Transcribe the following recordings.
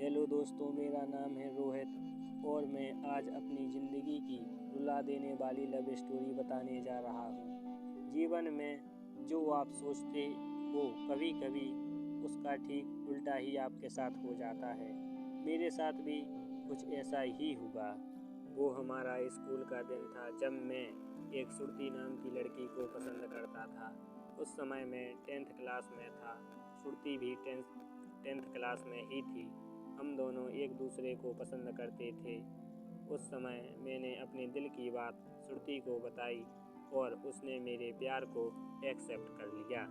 Hello दोस्तों, मेरा नाम है रोहित और मैं आज अपनी ज़िंदगी की रुला देने वाली लव स्टोरी बताने जा रहा हूँ। जीवन में जो आप सोचते हो कभी कभी उसका ठीक उल्टा ही आपके साथ हो जाता है। मेरे साथ भी कुछ ऐसा ही हुआ। वो हमारा स्कूल का दिन था जब मैं एक सुरती नाम की लड़की को पसंद करता था। उस समय मैं 10th क्लास में था, सुरती भी 10th क्लास में ही थी। हम दोनों एक दूसरे को पसंद करते थे। उस समय मैंने अपने दिल की बात सुरती को बताई और उसने मेरे प्यार को एक्सेप्ट कर लिया।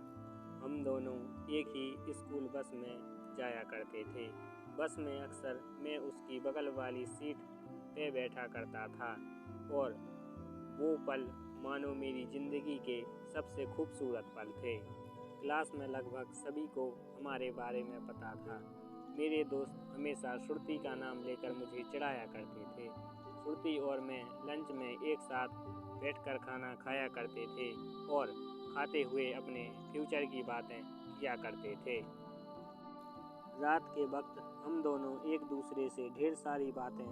हम दोनों एक ही स्कूल बस में जाया करते थे। बस में अक्सर मैं उसकी बगल वाली सीट पे बैठा करता था और वो पल मानो मेरी ज़िंदगी के सबसे खूबसूरत पल थे। क्लास में लगभग सभी को हमारे बारे में पता था। मेरे दोस्त हमेशा सुरती का नाम लेकर मुझे चिढ़ाया करते थे। सुरती और मैं लंच में एक साथ बैठकर खाना खाया करते थे और खाते हुए अपने फ्यूचर की बातें किया करते थे। रात के वक्त हम दोनों एक दूसरे से ढेर सारी बातें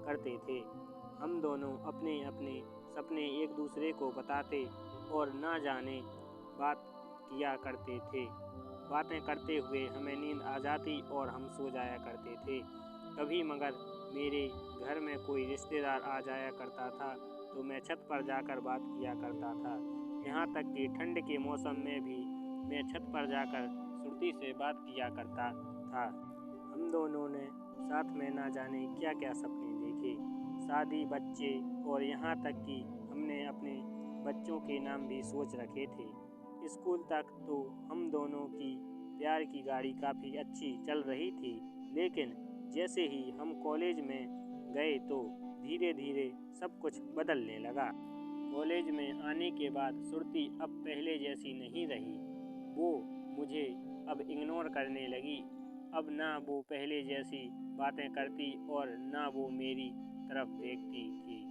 करते थे। हम दोनों अपने अपने सपने एक दूसरे को बताते और ना जाने बात किया करते थे। बातें करते हुए हमें नींद आ जाती और हम सो जाया करते थे। कभी मगर मेरे घर में कोई रिश्तेदार आ जाया करता था तो मैं छत पर जाकर बात किया करता था। यहाँ तक कि ठंड के मौसम में भी मैं छत पर जाकर सुरती से बात किया करता था। हम दोनों ने साथ में ना जाने क्या क्या सपने देखे, शादी, बच्चे और यहाँ तक कि हमने अपने बच्चों के नाम भी सोच रखे थे। स्कूल तक तो हम दोनों की प्यार की गाड़ी काफ़ी अच्छी चल रही थी, लेकिन जैसे ही हम कॉलेज में गए तो धीरे धीरे सब कुछ बदलने लगा। कॉलेज में आने के बाद सुरती अब पहले जैसी नहीं रही। वो मुझे अब इग्नोर करने लगी। अब ना वो पहले जैसी बातें करती और ना वो मेरी तरफ देखती थी।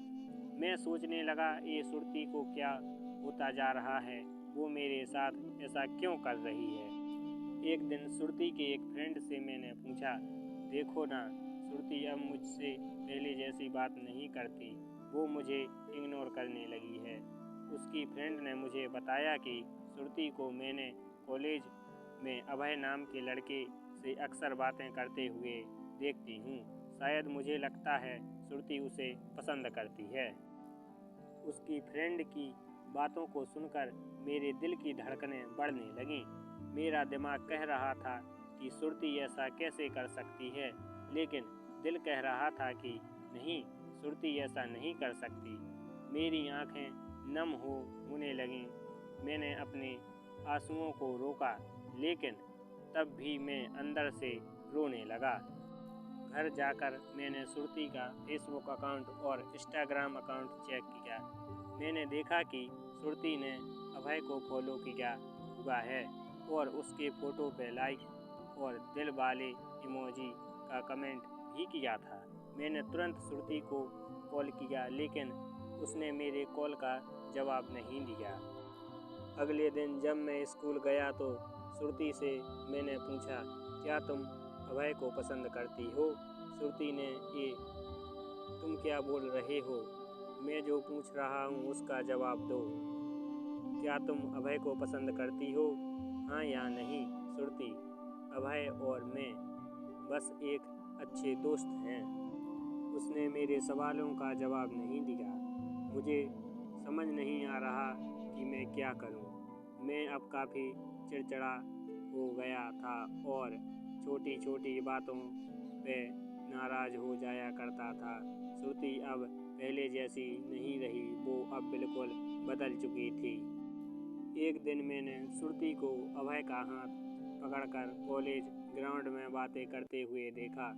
मैं सोचने लगा, ये सुरती को क्या होता जा रहा है? वो मेरे साथ ऐसा क्यों कर रही है? एक दिन सुरती के एक फ्रेंड से मैंने पूछा, देखो ना, सुरती अब मुझसे पहले जैसी बात नहीं करती, वो मुझे इग्नोर करने लगी है। उसकी फ्रेंड ने मुझे बताया कि सुरती को मैंने कॉलेज में अभय नाम के लड़के से अक्सर बातें करते हुए देखती हूँ। शायद मुझे लगता है सुरती उसे पसंद करती है। उसकी फ्रेंड की बातों को सुनकर मेरे दिल की धड़कनें बढ़ने लगीं। मेरा दिमाग कह रहा था कि सुरती ऐसा कैसे कर सकती है, लेकिन दिल कह रहा था कि नहीं, सुरती ऐसा नहीं कर सकती। मेरी आंखें नम होने लगीं। मैंने अपने आंसुओं को रोका, लेकिन तब भी मैं अंदर से रोने लगा। घर जाकर मैंने सुरती का फेसबुक अकाउंट और इंस्टाग्राम अकाउंट चेक किया। मैंने देखा कि सुरती ने अभय को फॉलो किया हुआ है और उसके फ़ोटो पे लाइक और दिल वाले इमोजी का कमेंट भी किया था। मैंने तुरंत सुरती को कॉल किया, लेकिन उसने मेरे कॉल का जवाब नहीं दिया। अगले दिन जब मैं स्कूल गया तो सुरती से मैंने पूछा, क्या तुम अभय को पसंद करती हो? सुरती ने, ये तुम क्या बोल रहे हो? मैं जो पूछ रहा हूँ उसका जवाब दो। क्या तुम अभय को पसंद करती हो, हाँ या नहीं? सुरती, अभय और मैं बस एक अच्छे दोस्त हैं। उसने मेरे सवालों का जवाब नहीं दिया। मुझे समझ नहीं आ रहा कि मैं क्या करूं। मैं अब काफ़ी चिड़चिड़ा हो गया था और छोटी छोटी बातों पे नाराज़ हो जाया करता था। सुरती अब पहले जैसी नहीं रही, वो अब बिल्कुल बदल चुकी थी। एक दिन मैंने सुरती को अभय का हाथ पकड़कर कॉलेज ग्राउंड में बातें करते हुए देखा।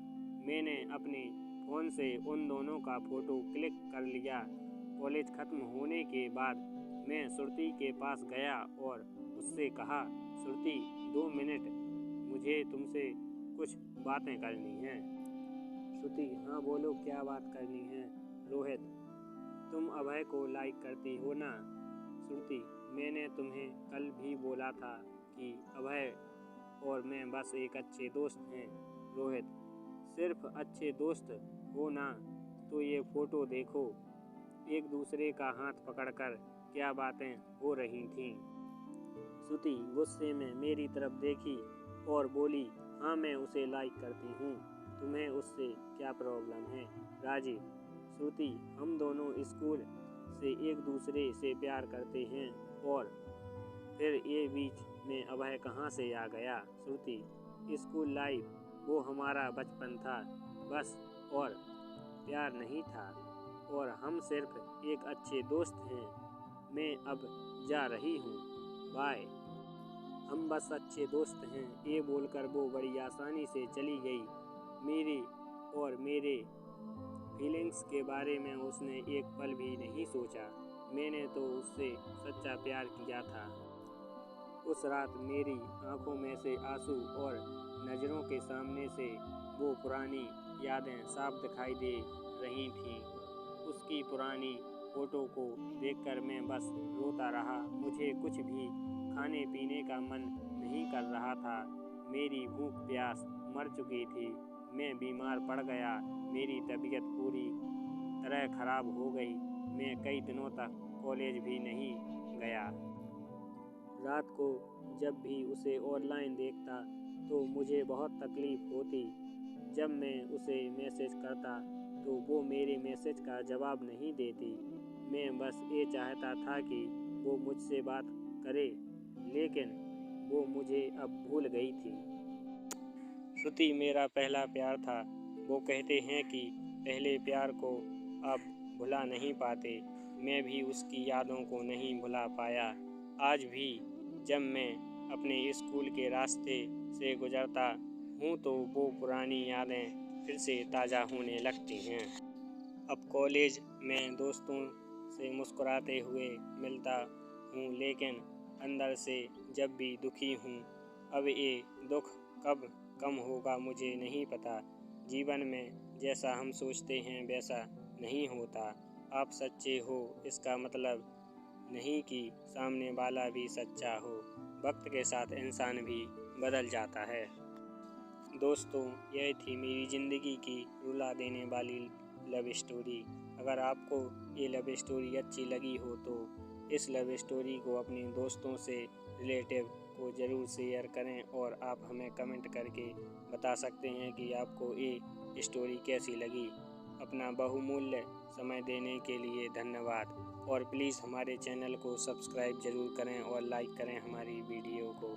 मैंने अपने फ़ोन से उन दोनों का फ़ोटो क्लिक कर लिया। कॉलेज ख़त्म होने के बाद मैं सुरती के पास गया और उससे कहा, सुरती, 2 मिनट, मुझे तुमसे कुछ बातें करनी हैं। श्रुति, हाँ बोलो, क्या बात करनी है? रोहित, तुम अभय को लाइक करती हो ना? श्रुति, मैंने तुम्हें कल भी बोला था कि अभय और मैं बस एक अच्छे दोस्त हैं। रोहित, सिर्फ अच्छे दोस्त हो ना तो ये फ़ोटो देखो। एक दूसरे का हाथ पकड़कर क्या बातें हो रही थीं। श्रुति गुस्से में मेरी तरफ देखी और बोली, हाँ मैं उसे लाइक करती हूँ, तुम्हें उससे क्या प्रॉब्लम है? राजीव, श्रुति हम दोनों स्कूल से एक दूसरे से प्यार करते हैं और फिर ये बीच में अभय कहाँ से आ गया? श्रुति, स्कूल लाइफ वो हमारा बचपन था बस, और प्यार नहीं था, और हम सिर्फ एक अच्छे दोस्त हैं। मैं अब जा रही हूँ, बाय। हम बस अच्छे दोस्त हैं, ये बोलकर वो बड़ी आसानी से चली गई। मेरी और मेरे फीलिंग्स के बारे में उसने एक पल भी नहीं सोचा। मैंने तो उससे सच्चा प्यार किया था। उस रात मेरी आंखों में से आंसू और नज़रों के सामने से वो पुरानी यादें साफ दिखाई दे रही थीं। उसकी पुरानी फ़ोटो को देखकर मैं बस रोता रहा। मुझे कुछ भी खाने पीने का मन नहीं कर रहा था। मेरी भूख प्यास मर चुकी थी। मैं बीमार पड़ गया। मेरी तबीयत पूरी तरह खराब हो गई। मैं कई दिनों तक कॉलेज भी नहीं गया। रात को जब भी उसे ऑनलाइन देखता तो मुझे बहुत तकलीफ़ होती। जब मैं उसे मैसेज करता तो वो मेरे मैसेज का जवाब नहीं देती। मैं बस ये चाहता था कि वो मुझसे बात करे, लेकिन वो मुझे अब भूल गई थी। श्रुति मेरा पहला प्यार था। वो कहते हैं कि पहले प्यार को अब भुला नहीं पाते। मैं भी उसकी यादों को नहीं भुला पाया। आज भी जब मैं अपने स्कूल के रास्ते से गुजरता हूँ तो वो पुरानी यादें फिर से ताज़ा होने लगती हैं। अब कॉलेज में दोस्तों से मुस्कुराते हुए मिलता हूँ, लेकिन अंदर से जब भी दुखी हूँ। अब ये दुख कब कम होगा मुझे नहीं पता। जीवन में जैसा हम सोचते हैं वैसा नहीं होता। आप सच्चे हो इसका मतलब नहीं कि सामने वाला भी सच्चा हो। वक्त के साथ इंसान भी बदल जाता है। दोस्तों, यह थी मेरी ज़िंदगी की रुला देने वाली लव स्टोरी। अगर आपको ये लव स्टोरी अच्छी लगी हो तो इस लव स्टोरी को अपने दोस्तों से रिलेटिव को ज़रूर शेयर करें, और आप हमें कमेंट करके बता सकते हैं कि आपको ये स्टोरी कैसी लगी। अपना बहुमूल्य समय देने के लिए धन्यवाद, और प्लीज़ हमारे चैनल को सब्सक्राइब ज़रूर करें और लाइक करें हमारी वीडियो को।